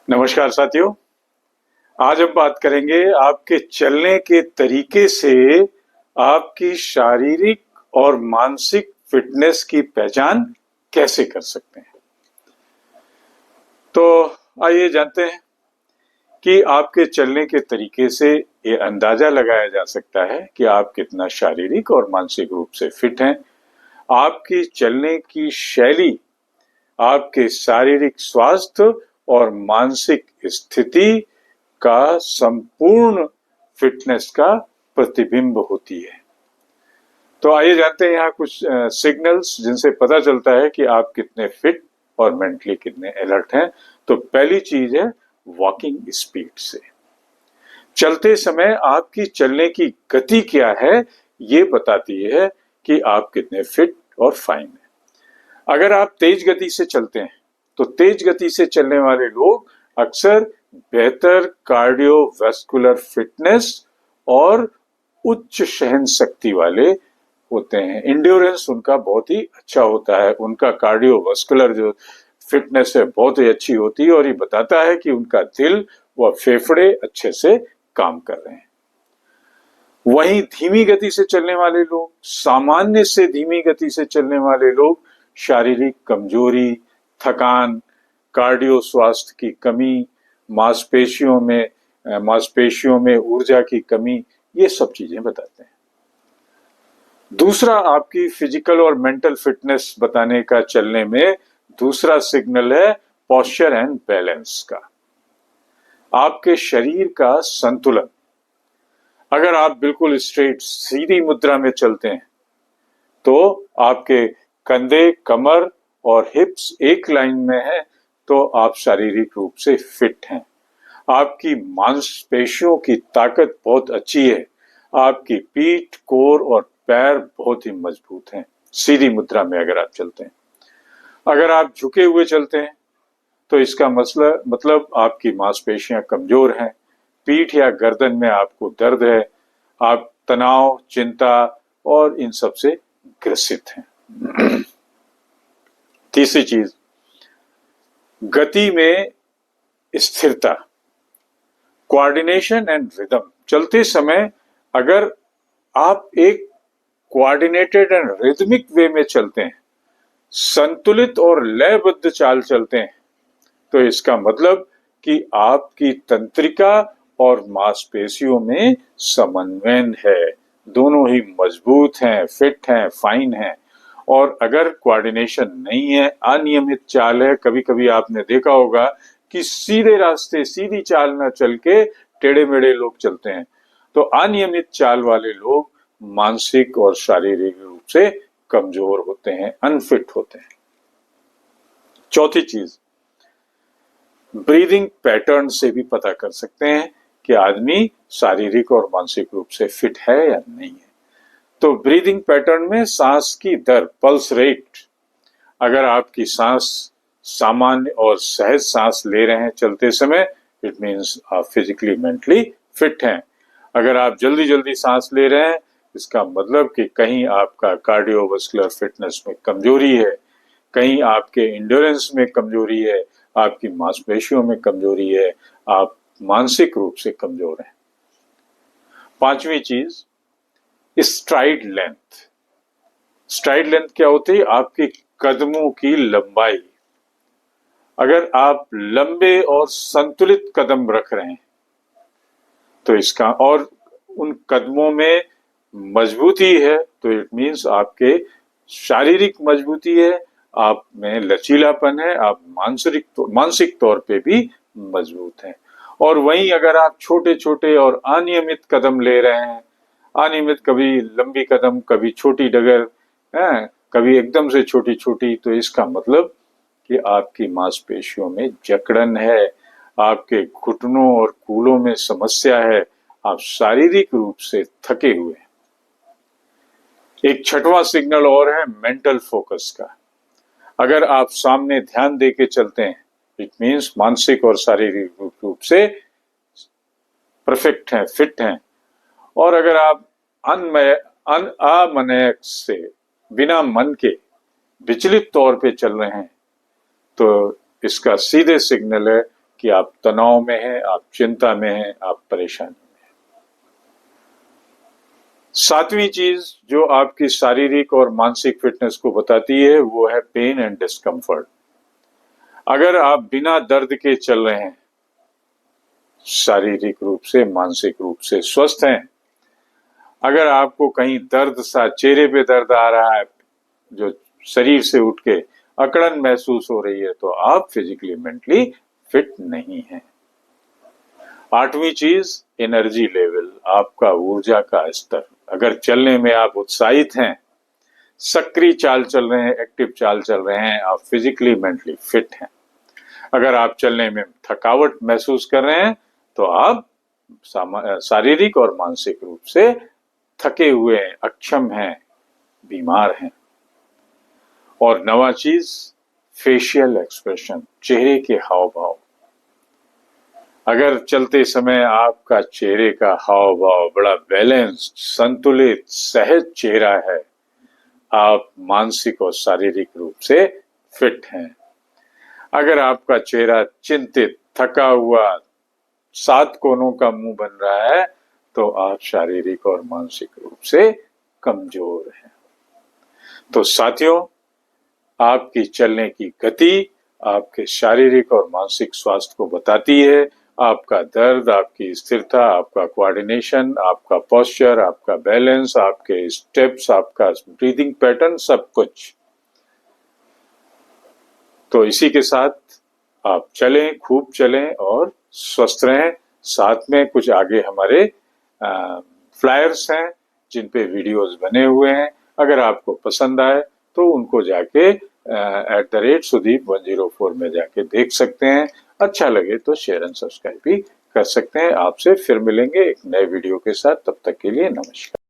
नमस्कार साथियों। आज हम बात करेंगे आपके चलने के तरीके से आपकी शारीरिक और मानसिक फिटनेस की पहचान कैसे कर सकते हैं। तो आइए जानते हैं कि आपके चलने के तरीके से ये अंदाजा लगाया जा सकता है कि आप कितना शारीरिक और मानसिक रूप से फिट हैं। आपकी चलने की शैली आपके शारीरिक स्वास्थ्य और मानसिक स्थिति का संपूर्ण फिटनेस का प्रतिबिंब होती है। तो आइए जानते हैं यहाँ कुछ सिग्नल्स जिनसे पता चलता है कि आप कितने फिट और मेंटली कितने अलर्ट हैं। तो पहली चीज है वॉकिंग स्पीड से। चलते समय आपकी चलने की गति क्या है, ये बताती है कि आप कितने फिट और फाइन हैं। अगर आप तेज गति से चलते हैं तो तेज गति से चलने वाले लोग अक्सर बेहतर कार्डियोवैस्कुलर फिटनेस और उच्च सहन शक्ति वाले होते हैं। इंड्योरेंस उनका बहुत ही अच्छा होता है, उनका कार्डियोवैस्कुलर जो फिटनेस है बहुत ही अच्छी होती है और ये बताता है कि उनका दिल व फेफड़े अच्छे से काम कर रहे हैं। वहीं धीमी गति से चलने वाले लोग, सामान्य से धीमी गति से चलने वाले लोग शारीरिक कमजोरी, थकान, कार्डियो स्वास्थ्य की कमी, मांसपेशियों में ऊर्जा की कमी, ये सब चीजें बताते हैं। दूसरा आपकी फिजिकल और मेंटल फिटनेस बताने का चलने में दूसरा सिग्नल है पोस्चर एंड बैलेंस का, आपके शरीर का संतुलन। अगर आप बिल्कुल स्ट्रेट सीधी मुद्रा में चलते हैं तो आपके कंधे, कमर और हिप्स एक लाइन में है तो आप शारीरिक रूप से फिट हैं। आपकी मांसपेशियों की ताकत बहुत अच्छी है, आपकी पीठ, कोर और पैर बहुत ही मजबूत हैं सीधी मुद्रा में अगर आप चलते हैं। अगर आप झुके हुए चलते हैं तो इसका मतलब आपकी मांसपेशियां कमजोर हैं, पीठ या गर्दन में आपको दर्द है, आप तनाव, चिंता और इन सब से ग्रसित हैं। तीसरी चीज, गति में स्थिरता, कोऑर्डिनेशन एंड रिदम। चलते समय अगर आप एक कोऑर्डिनेटेड एंड रिदमिक वे में चलते हैं, संतुलित और लयबद्ध चाल चलते हैं, तो इसका मतलब कि आपकी तंत्रिका और मांसपेशियों में समन्वय है, दोनों ही मजबूत हैं, फिट हैं, फाइन हैं। और अगर कोऑर्डिनेशन नहीं है, अनियमित चाल है, कभी कभी आपने देखा होगा कि सीधे रास्ते सीधी चाल ना चल के टेढ़े मेढ़े लोग चलते हैं, तो अनियमित चाल वाले लोग मानसिक और शारीरिक रूप से कमजोर होते हैं, अनफिट होते हैं। चौथी चीज, ब्रीदिंग पैटर्न से भी पता कर सकते हैं कि आदमी शारीरिक और मानसिक रूप से फिट है या नहीं है। तो ब्रीदिंग पैटर्न में सांस की दर, पल्स रेट, अगर आपकी सांस सामान्य और सहज सांस ले रहे हैं चलते समय, इट मीन्स आप फिजिकली मेंटली फिट हैं। अगर आप जल्दी जल्दी सांस ले रहे हैं, इसका मतलब कि कहीं आपका कार्डियोवैस्कुलर फिटनेस में कमजोरी है, कहीं आपके इंड्योरेंस में कमजोरी है, आपकी मांसपेशियों में कमजोरी है, आप मानसिक रूप से कमजोर हैं। पांचवी चीज, स्ट्राइड लेंथ। स्ट्राइड लेंथ क्या होती है? आपकी कदमों की लंबाई। अगर आप लंबे और संतुलित कदम रख रहे हैं तो इसका, और उन कदमों में मजबूती है, तो इट मीन्स आपके शारीरिक मजबूती है, आप में लचीलापन है, आप मानसिक तौर पे भी मजबूत हैं। और वहीं अगर आप छोटे छोटे और अनियमित कदम ले रहे हैं, अनियमित, कभी लंबी कदम, कभी छोटी डगर, कभी एकदम से छोटी छोटी, तो इसका मतलब कि आपकी मांसपेशियों में जकड़न है, आपके घुटनों और कूलों में समस्या है, आप शारीरिक रूप से थके हुए हैं। एक छठवां सिग्नल और है मेंटल फोकस का। अगर आप सामने ध्यान देके चलते हैं, इट मीन्स मानसिक और शारीरिक रूप से परफेक्ट हैं, फिट हैं। और अगर आप अमनयक से, बिना मन के विचलित तौर पे चल रहे हैं, तो इसका सीधे सिग्नल है कि आप तनाव में हैं, आप चिंता में हैं, आप परेशानी में हैं। सातवीं चीज जो आपकी शारीरिक और मानसिक फिटनेस को बताती है वो है पेन एंड डिस्कम्फर्ट। अगर आप बिना दर्द के चल रहे हैं, शारीरिक रूप से मानसिक रूप से स्वस्थ हैं, अगर आपको कहीं दर्द सा, चेहरे पे दर्द आ रहा है, जो शरीर से उठ के अकड़न महसूस हो रही है, तो आप फिजिकली मेंटली फिट नहीं हैं। आठवीं चीज एनर्जी लेवल, आपका ऊर्जा का स्तर। अगर चलने में आप उत्साहित हैं, सक्रिय चाल चल रहे हैं, एक्टिव चाल चल रहे हैं, आप फिजिकली मेंटली फिट हैं। अगर आप चलने में थकावट महसूस कर रहे हैं तो आप शारीरिक और मानसिक रूप से थके हुए हैं, अक्षम हैं, बीमार हैं। और नवा चीज फेशियल एक्सप्रेशन, चेहरे के हाव भाव। अगर चलते समय आपका चेहरे का हाव भाव बड़ा बैलेंस्ड, संतुलित, सहज चेहरा है, आप मानसिक और शारीरिक रूप से फिट हैं। अगर आपका चेहरा चिंतित, थका हुआ, 7 कोनों का मुंह बन रहा है, तो आप शारीरिक और मानसिक रूप से कमजोर हैं। तो साथियों, आपकी चलने की गति आपके शारीरिक और मानसिक स्वास्थ्य को बताती है। आपका दर्द, आपकी स्थिरता, आपका कोऑर्डिनेशन, आपका पोस्चर, आपका बैलेंस, आपके स्टेप्स, आपका ब्रीदिंग पैटर्न, सब कुछ। तो इसी के साथ आप चलें, खूब चलें और स्वस्थ रहें। साथ में कुछ आगे हमारे फ्लायर्स हैं जिन पे वीडियोस बने हुए हैं। अगर आपको पसंद आए तो उनको जाके @sudeep104 में जाके देख सकते हैं। अच्छा लगे तो शेयर एंड सब्सक्राइब भी कर सकते हैं। आपसे फिर मिलेंगे एक नए वीडियो के साथ। तब तक के लिए नमस्कार।